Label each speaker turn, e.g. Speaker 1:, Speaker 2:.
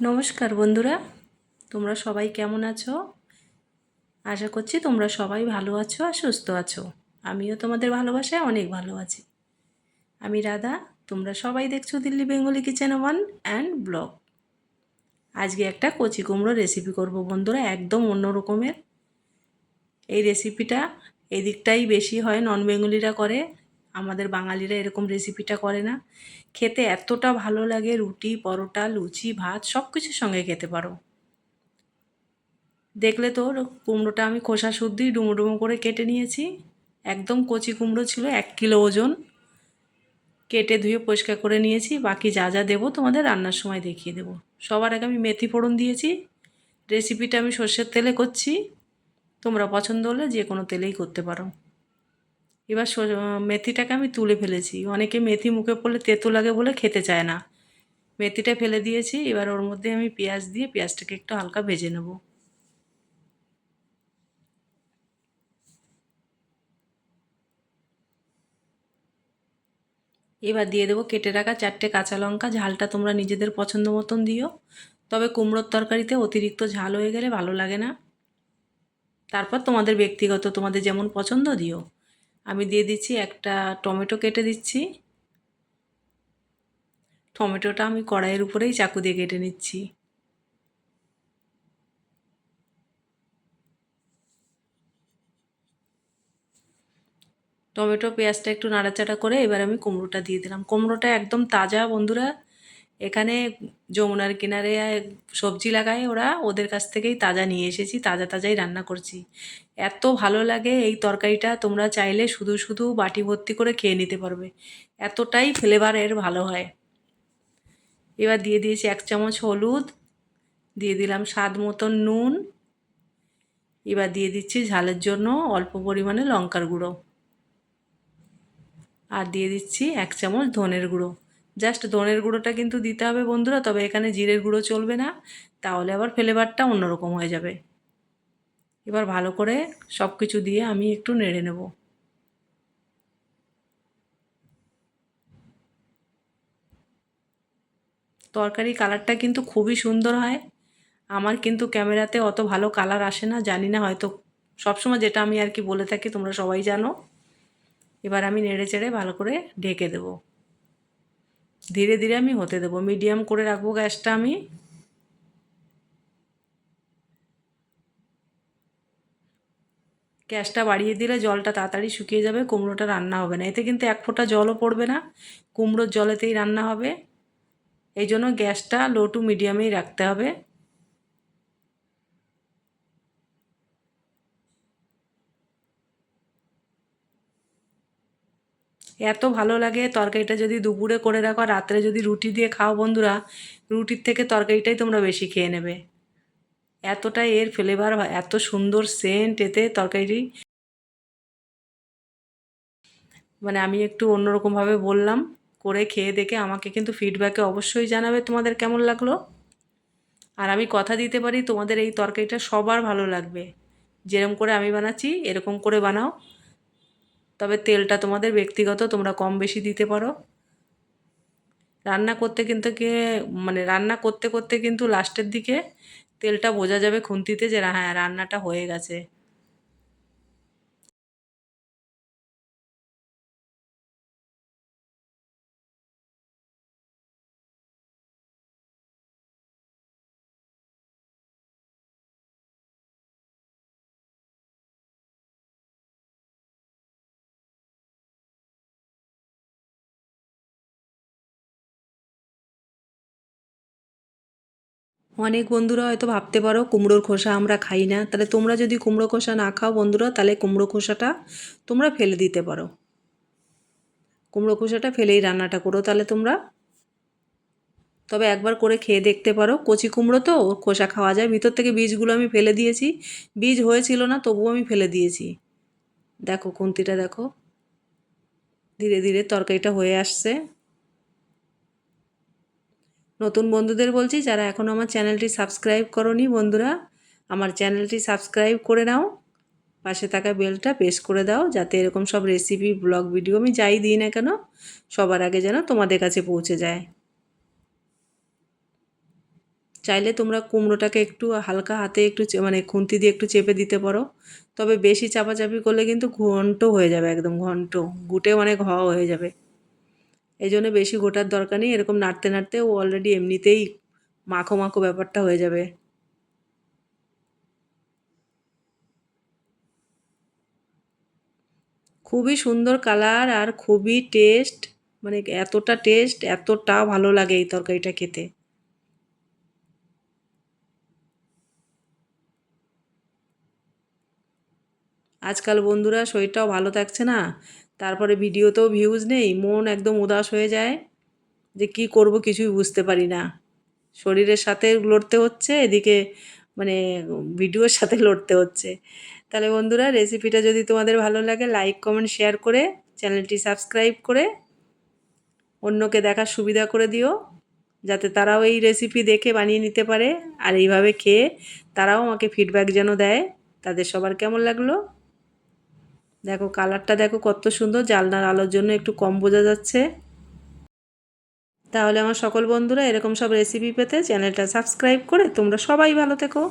Speaker 1: নমস্কার বন্ধুরা, তোমরা সবাই কেমন আছো? আশা করছি তোমরা সবাই ভালো আছো আর সুস্থ আছো। আমিও তোমাদের ভালোবাসায় অনেক ভালো আছি। আমি রাধা, তোমরা সবাই দেখছো Delhi Bengali kitchen one and blog. আজকে একটা কচি কুমড়ো রেসিপি করব বন্ধুরা, একদম অন্য রকমের। এই রেসিপিটা এদিকটাই বেশি হয়, নন বেঙ্গলিরা করে, আমাদের বাঙালিরা এরকম রেসিপিটা করে না। খেতে এতটা ভালো লাগে, রুটি, পরোটা, লুচি, ভাত সব কিছুর সঙ্গে খেতে পারো। দেখলে তো কুমড়োটা আমি খোসা শুদ্ধি ডুমো ডুমো করে কেটে নিয়েছি। একদম কচি কুমড়ো ছিল, 1 কিলো ওজন। কেটে ধুয়ে পরিষ্কার করে নিয়েছি। বাকি যা যা দেবো তোমাদের রান্নার সময় দেখিয়ে দেবো। সবার আগে আমি মেথি ফোড়ন দিয়েছি। রেসিপিটা আমি সর্ষের তেলে করছি, তোমরা পছন্দ হলে যে কোনো তেলেই করতে পারো। এবার মেথিটাকে আমি তুলে ফেলেছি। অনেকে মেথি মুখে পড়লে তেতো লাগে বলে খেতে চায় না। মেথিটা ফেলে দিয়েছি। এবার ওর মধ্যে আমি পেঁয়াজ দিয়ে পেঁয়াজটাকে একটু হালকা ভেজে নেবো। এবার দিয়ে দেবো কেটে রাখা 4টে কাঁচা লঙ্কা। ঝালটা তোমরা নিজেদের পছন্দ মতন দিও, তবে কুমড়োর তরকারিতে অতিরিক্ত ঝাল হয়ে গেলে ভালো লাগে না। তারপর তোমাদের ব্যক্তিগত, তোমাদের যেমন পছন্দ দিও। আমি দিয়ে দিচ্ছি একটা টমেটো, কেটে দিচ্ছি। টমেটোটা আমি কড়াইয়ের উপরেই চাকু দিয়ে কেটে নিচ্ছি। টমেটো পেঁয়াজটা একটু নাড়াচাড়া করে এবার আমি কুমড়োটা দিয়ে দিলাম। কুমড়োটা একদম তাজা বন্ধুরা। এখানে যমুনার কিনারে সবজি লাগায় ওরা, ওদের কাছ থেকেই তাজা নিয়ে এসেছি, তাজা তাজাই রান্না করছি। এত ভালো লাগে এই তরকারিটা, তোমরা চাইলে শুধু শুধু বাটি ভর্তি করে খেয়ে নিতে পারবে, এতটাই ফ্লেভার এর ভালো হয়। এবার দিয়ে দিয়েছি 1 চামচ হলুদ, দিয়ে দিলাম স্বাদ মতন নুন। এবার দিয়ে দিচ্ছি ঝালের জন্য অল্প পরিমাণে লঙ্কার গুঁড়ো, আর দিয়ে দিচ্ছি 1 চামচ ধনের গুঁড়ো। জাস্ট ধনের গুঁড়োটা কিন্তু দিতে হবে বন্ধুরা, তবে এখানে জিরের গুঁড়ো চলবে না, তাহলে আবার ফ্লেভারটা অন্যরকম হয়ে যাবে। এবার ভালো করে সব কিছু দিয়ে আমি একটু নেড়ে নেব। তরকারি কালারটা কিন্তু খুবই সুন্দর হয়। আমার কিন্তু ক্যামেরাতে অত ভালো কালার আসে না, জানি না, হয়তো সবসময় যেটা আমি আর কি বলে থাকি তোমরা সবাই জানো। এবার আমি নেড়ে চেড়ে ভালো করে ঢেকে দেব। ধীরে ধীরে আমি হতে দেবো, মিডিয়াম করে রাখবো গ্যাসটা আমি। গ্যাসটা বাড়িয়ে দিলে জলটা তাড়াতাড়ি শুকিয়ে যাবে, কুমড়োটা রান্না হবে না। এতে কিন্তু 1 ফোঁটা জলও পড়বে না, কুমড়োর জলেতেই রান্না হবে। এই জন্য গ্যাসটা লো টু মিডিয়ামেই রাখতে হবে। এত ভালো লাগে তরকারিটা, যদি দুপুরে করে রাখো, রাত্রে যদি রুটি দিয়ে খাও বন্ধুরা, রুটির থেকে তরকারিটাই তোমরা বেশি খেয়ে নেবে। এতটাই এর ফ্লেভার, এত সুন্দর সেন্ট এতে তরকারি। মানে আমি একটু অন্যরকমভাবে বললাম, করে খেয়ে দেখে আমাকে কিন্তু ফিডব্যাকে অবশ্যই জানাবে তোমাদের কেমন লাগলো। আর আমি কথা দিতে পারি তোমাদের এই তরকারিটা সবার ভালো লাগবে। যেরকম করে আমি বানাচ্ছি এরকম করে বানাও, তবে তেলটা তোমাদের ব্যক্তিগত, তোমরা কম বেশি দিতে পারো। রান্না করতে কিন্তু মানে রান্না করতে করতে কিন্তু লাস্টের দিকে তেলটা বোঝা যাবে খুন্তিতে যে হ্যাঁ রান্নাটা হয়ে গেছে। অনেক বন্ধুরা হয়তো ভাবতে পারো কুমড়োর খোসা আমরা খাই না, তাহলে তোমরা যদি কুমড়ো খোসা না খাও বন্ধুরা, তাহলে কুমড়ো খোসাটা তোমরা ফেলে দিতে পারো। কুমড়ো খোসাটা ফেলেই রান্নাটা করো তাহলে তোমরা। তবে একবার করে খেয়ে দেখতে পারো, কচি কুমড়ো তো ওর খোসা খাওয়া যায়। ভিতর থেকে বীজগুলো আমি ফেলে দিয়েছি, বীজ হয়েছিল না তবুও আমি ফেলে দিয়েছি। দেখো খুন্তিটা দেখো, ধীরে ধীরে তরকারিটা হয়ে আসছে। নতুন বন্ধুদের বলছি, যারা এখনও আমার চ্যানেলটি সাবস্ক্রাইব করোনি বন্ধুরা, আমার চ্যানেলটি সাবস্ক্রাইব করে নাও, পাশে থাকা বেলটা প্রেস করে দাও, যাতে এরকম সব রেসিপি, ব্লগ ভিডিও আমি যাই দিই না কেন সবার আগে যেন তোমাদের কাছে পৌঁছে যায়। চাইলে তোমরা কুমড়োটাকে একটু হালকা হাতে একটু মানে খুন্তি দিয়ে একটু চেপে দিতে পারো, তবে বেশি চাপাচাপি করলে কিন্তু ঘন্ট হয়ে যাবে, একদম ঘন্ট, গুটে মানে ঘ হয়ে যাবে। এই জন্য বেশি গোটার দরকার নেই, এরকম নাড়তে নাড়তে ও অলরেডি এমনিতেই মাখো মাখো ব্যাপারটা হয়ে যাবে। খুবই সুন্দর কালার আর খুবই টেস্ট, মানে এতটা টেস্ট, এতটা ভালো লাগে এই তরকারিটা খেতে। আজকাল বন্ধুরা শরীরটাও ভালো থাকছে না, তারপরে ভিডিওতেও ভিউজ নেই, মন একদম উদাস হয়ে যায়, যে কি করব কিছুই বুঝতে পারি না। শরীরের সাথে লড়তে হচ্ছে, এদিকে মানে ভিডিওর সাথে লড়তে হচ্ছে। তাহলে বন্ধুরা, রেসিপিটা যদি তোমাদের ভালো লাগে, লাইক কমেন্ট শেয়ার করে চ্যানেলটি সাবস্ক্রাইব করে অন্যকে দেখার সুবিধা করে দিও, যাতে তারাও এই রেসিপি দেখে বানিয়ে নিতে পারে, আর এইভাবে খেয়ে তারাও আমাকে ফিডব্যাক যেন দেয় তাদের সবার কেমন লাগলো। দেখো কালারটা দেখো কত সুন্দর, জানলার আলোর জন্য একটু কম বোঝা যাচ্ছে। তাহলে আমার সকল বন্ধুরা এরকম সব রেসিপি পেতে চ্যানেলটা সাবস্ক্রাইব করে তোমরা সবাই ভালো থেকো।